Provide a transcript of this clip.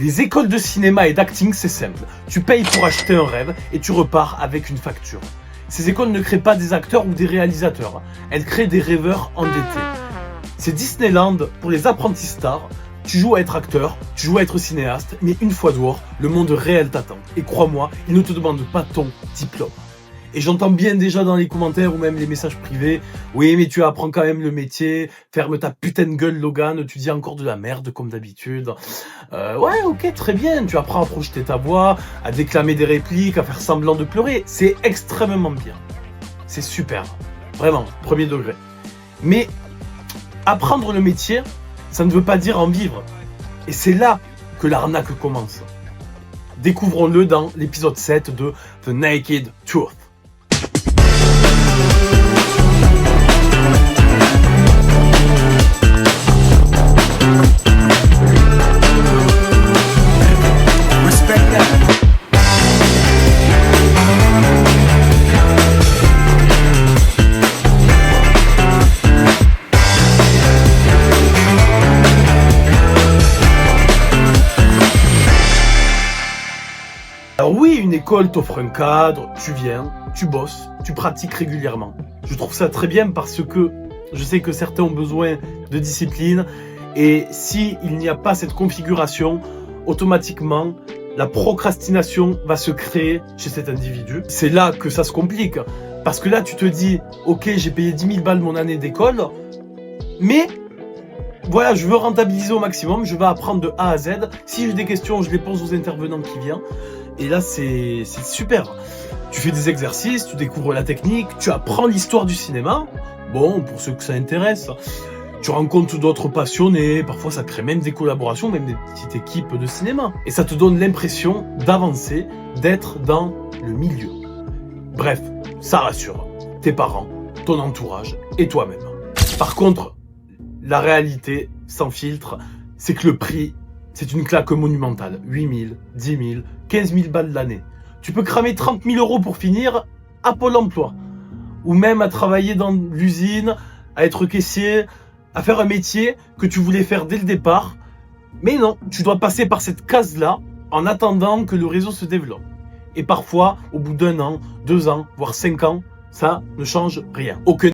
Les écoles de cinéma et d'acting, c'est simple. Tu payes pour acheter un rêve et tu repars avec une facture. Ces écoles ne créent pas des acteurs ou des réalisateurs. Elles créent des rêveurs endettés. C'est Disneyland pour les apprentis stars. Tu joues à être acteur, tu joues à être cinéaste, mais une fois dehors, le monde réel t'attend. Et crois-moi, il ne te demande pas ton diplôme. Et j'entends bien déjà dans les commentaires ou même les messages privés, oui mais tu apprends quand même le métier, ferme ta putain de gueule Logan, tu dis encore de la merde comme d'habitude. Ouais ok très bien, tu apprends à projeter ta voix, à déclamer des répliques, à faire semblant de pleurer, c'est extrêmement bien. C'est super, vraiment, premier degré. Mais apprendre le métier, ça ne veut pas dire en vivre. Et c'est là que l'arnaque commence. Découvrons-le dans l'épisode 7 de The Naked Truth. Alors oui, une école t'offre un cadre, tu viens, tu bosses, tu pratiques régulièrement. Je trouve ça très bien parce que je sais que certains ont besoin de discipline et si il n'y a pas cette configuration, automatiquement, la procrastination va se créer chez cet individu. C'est là que ça se complique parce que là, tu te dis, ok, j'ai payé 10 000 balles mon année d'école, mais voilà, je veux rentabiliser au maximum, je vais apprendre de A à Z. Si j'ai des questions, je les pose aux intervenants qui viennent. Et là, c'est super. Tu fais des exercices, tu découvres la technique, tu apprends l'histoire du cinéma. Bon, pour ceux que ça intéresse. Tu rencontres d'autres passionnés, parfois ça crée même des collaborations, même des petites équipes de cinéma. Et ça te donne l'impression d'avancer, d'être dans le milieu. Bref, ça rassure tes parents, ton entourage et toi-même. Par contre, la réalité, sans filtre, c'est que le prix, c'est une claque monumentale. 8 000, 10 000, 15 000 balles l'année. Tu peux cramer 30 000 euros pour finir à Pôle emploi. Ou même à travailler dans l'usine, à être caissier, à faire un métier que tu voulais faire dès le départ. Mais non, tu dois passer par cette case-là en attendant que le réseau se développe. Et parfois, au bout d'1 an, 2 ans, voire 5 ans, ça ne change rien. Aucun